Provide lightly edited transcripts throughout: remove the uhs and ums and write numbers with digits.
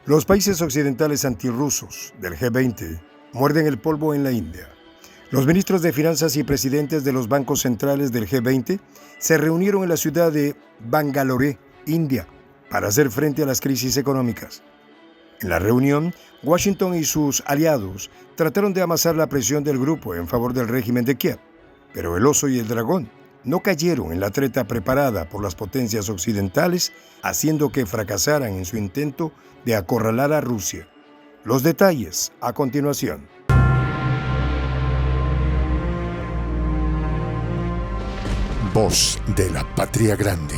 Los países occidentales antirrusos del G20 muerden el polvo en la India. Los ministros de Finanzas y presidentes de los bancos centrales del G20 se reunieron en la ciudad de Bangalore, India, para hacer frente a las crisis económicas. En la reunión, Washington y sus aliados trataron de amasar la presión del grupo en favor del régimen de Kiev, pero el oso y el dragón no cayeron en la treta preparada por las potencias occidentales, haciendo que fracasaran en su intento de acorralar a Rusia. Los detalles a continuación. Voz de la Patria Grande.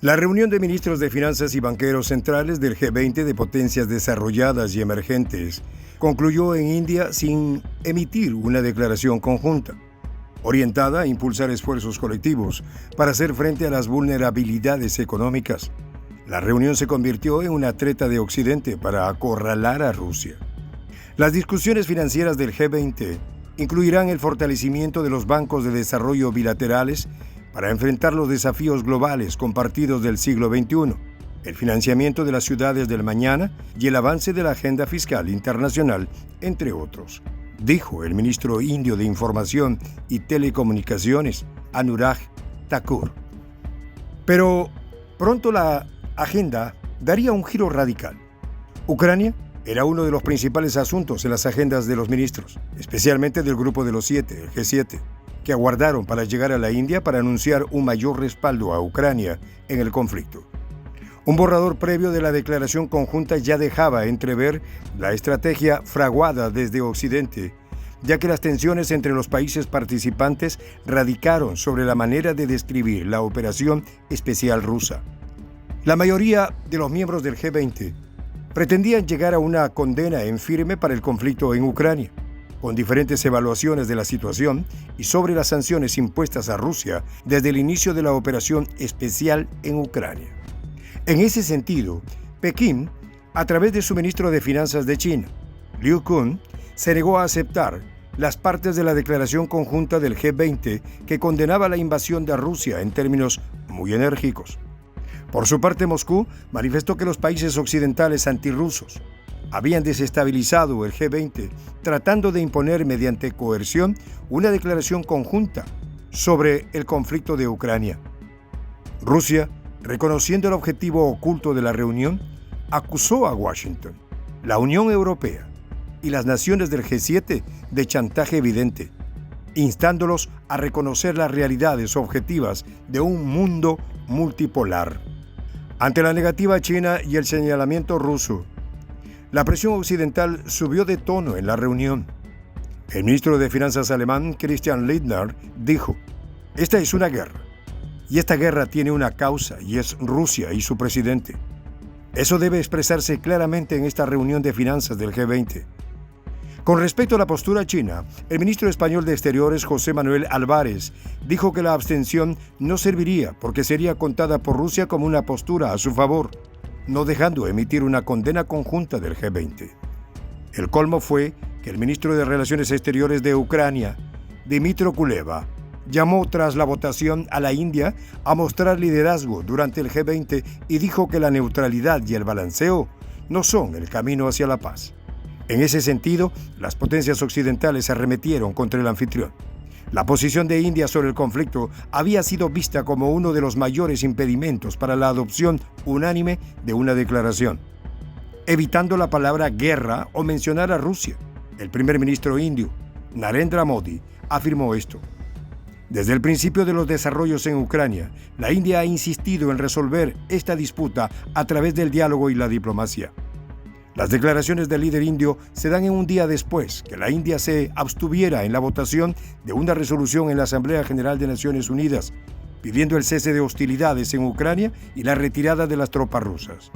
La reunión de ministros de Finanzas y banqueros centrales del G20 de potencias desarrolladas y emergentes concluyó en India sin emitir una declaración conjunta, orientada a impulsar esfuerzos colectivos para hacer frente a las vulnerabilidades económicas. La reunión se convirtió en una treta de Occidente para acorralar a Rusia. Las discusiones financieras del G20 incluirán el fortalecimiento de los bancos de desarrollo bilaterales para enfrentar los desafíos globales compartidos del siglo XXI, el financiamiento de las ciudades del mañana y el avance de la agenda fiscal internacional, entre otros, dijo el ministro indio de Información y Telecomunicaciones, Anurag Thakur. Pero pronto la agenda daría un giro radical. Ucrania era uno de los principales asuntos en las agendas de los ministros, especialmente del Grupo de los Siete, el G7, que aguardaron para llegar a la India para anunciar un mayor respaldo a Ucrania en el conflicto. Un borrador previo de la declaración conjunta ya dejaba entrever la estrategia fraguada desde Occidente, ya que las tensiones entre los países participantes radicaron sobre la manera de describir la operación especial rusa. La mayoría de los miembros del G20 pretendían llegar a una condena en firme para el conflicto en Ucrania, con diferentes evaluaciones de la situación y sobre las sanciones impuestas a Rusia desde el inicio de la operación especial en Ucrania. En ese sentido, Pekín, a través de su ministro de Finanzas de China, Liu Kun, se negó a aceptar las partes de la declaración conjunta del G20 que condenaba la invasión de Rusia en términos muy enérgicos. Por su parte, Moscú manifestó que los países occidentales antirrusos habían desestabilizado el G20 tratando de imponer mediante coerción una declaración conjunta sobre el conflicto de Ucrania. Rusia, reconociendo el objetivo oculto de la reunión, acusó a Washington, la Unión Europea y las naciones del G7 de chantaje evidente, instándolos a reconocer las realidades objetivas de un mundo multipolar. Ante la negativa china y el señalamiento ruso, la presión occidental subió de tono en la reunión. El ministro de Finanzas alemán, Christian Lindner, dijo: "Esta es una guerra, y esta guerra tiene una causa, y es Rusia y su presidente. Eso debe expresarse claramente en esta reunión de finanzas del G20". Con respecto a la postura china, el ministro español de Exteriores, José Manuel Álvarez, dijo que la abstención no serviría porque sería contada por Rusia como una postura a su favor, no dejando emitir una condena conjunta del G20. El colmo fue que el ministro de Relaciones Exteriores de Ucrania, Dmytro Kuleba, llamó tras la votación a la India a mostrar liderazgo durante el G20 y dijo que la neutralidad y el balanceo no son el camino hacia la paz. En ese sentido, las potencias occidentales arremetieron contra el anfitrión. La posición de India sobre el conflicto había sido vista como uno de los mayores impedimentos para la adopción unánime de una declaración, evitando la palabra guerra o mencionar a Rusia. El primer ministro indio, Narendra Modi, afirmó esto: "Desde el principio de los desarrollos en Ucrania, la India ha insistido en resolver esta disputa a través del diálogo y la diplomacia". Las declaraciones del líder indio se dan en un día después que la India se abstuviera en la votación de una resolución en la Asamblea General de Naciones Unidas, pidiendo el cese de hostilidades en Ucrania y la retirada de las tropas rusas.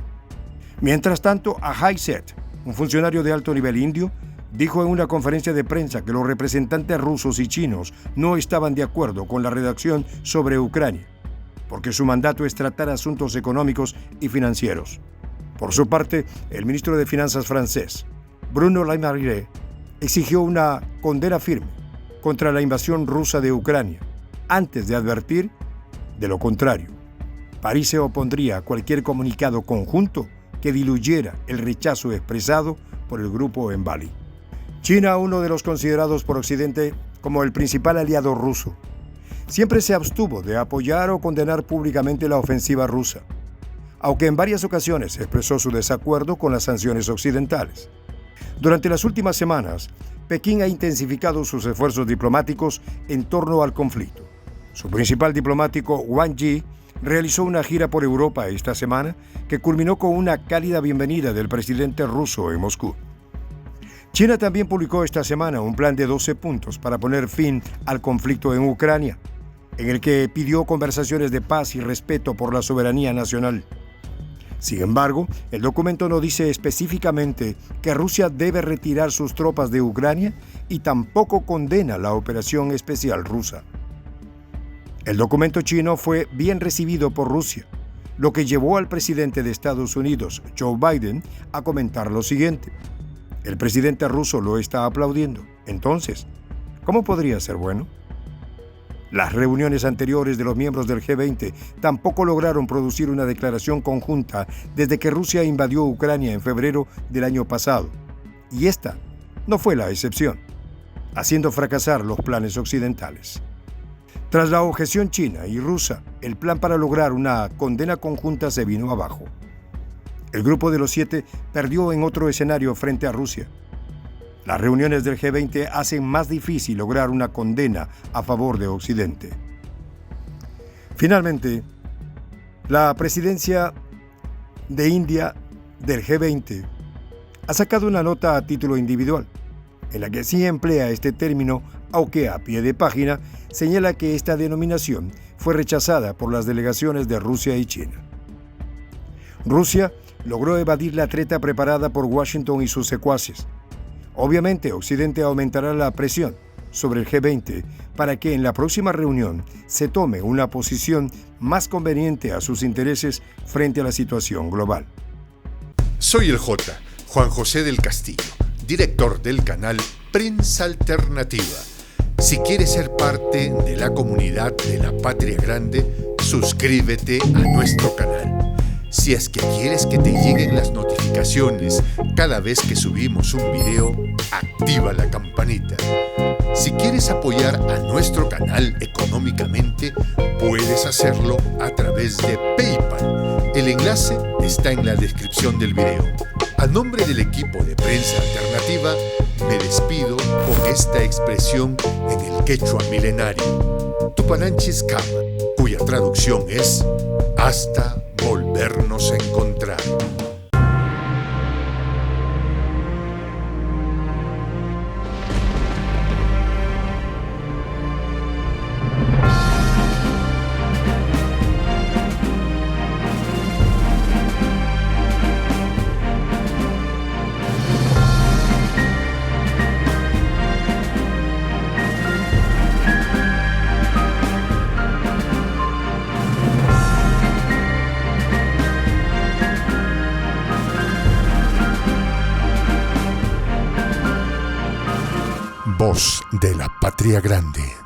Mientras tanto, Ajay Seth, un funcionario de alto nivel indio, dijo en una conferencia de prensa que los representantes rusos y chinos no estaban de acuerdo con la redacción sobre Ucrania, porque su mandato es tratar asuntos económicos y financieros. Por su parte, el ministro de Finanzas francés, Bruno Le Maire, exigió una condena firme contra la invasión rusa de Ucrania, antes de advertir de lo contrario. París se opondría a cualquier comunicado conjunto que diluyera el rechazo expresado por el grupo en Bali. China, uno de los considerados por Occidente como el principal aliado ruso, siempre se abstuvo de apoyar o condenar públicamente la ofensiva rusa, aunque en varias ocasiones expresó su desacuerdo con las sanciones occidentales. Durante las últimas semanas, Pekín ha intensificado sus esfuerzos diplomáticos en torno al conflicto. Su principal diplomático, Wang Yi, realizó una gira por Europa esta semana que culminó con una cálida bienvenida del presidente ruso en Moscú. China también publicó esta semana un plan de 12 puntos para poner fin al conflicto en Ucrania, en el que pidió conversaciones de paz y respeto por la soberanía nacional. Sin embargo, el documento no dice específicamente que Rusia debe retirar sus tropas de Ucrania y tampoco condena la operación especial rusa. El documento chino fue bien recibido por Rusia, lo que llevó al presidente de Estados Unidos, Joe Biden, a comentar lo siguiente: el presidente ruso lo está aplaudiendo. Entonces, ¿cómo podría ser bueno? Las reuniones anteriores de los miembros del G20 tampoco lograron producir una declaración conjunta desde que Rusia invadió Ucrania en febrero del año pasado. Y esta no fue la excepción, haciendo fracasar los planes occidentales. Tras la objeción china y rusa, el plan para lograr una condena conjunta se vino abajo. El grupo de los 7 perdió en otro escenario frente a Rusia. Las reuniones del G20 hacen más difícil lograr una condena a favor de Occidente. Finalmente, la presidencia de India del G20 ha sacado una nota a título individual, en la que sí emplea este término, aunque a pie de página señala que esta denominación fue rechazada por las delegaciones de Rusia y China. Rusia logró evadir la treta preparada por Washington y sus secuaces. Obviamente, Occidente aumentará la presión sobre el G20 para que en la próxima reunión se tome una posición más conveniente a sus intereses frente a la situación global. Soy el J, Juan José del Castillo, director del canal Prensa Alternativa. Si quieres ser parte de la comunidad de la Patria Grande, suscríbete a nuestro canal. Si es que quieres que te lleguen las notificaciones cada vez que subimos un video, activa la campanita. Si quieres apoyar a nuestro canal económicamente, puedes hacerlo a través de PayPal. El enlace está en la descripción del video. A nombre del equipo de Prensa Alternativa, me despido con esta expresión en el quechua milenario, Tupananchis Kama, cuya traducción es hasta volvernos a encontrar. Voz de la Patria Grande.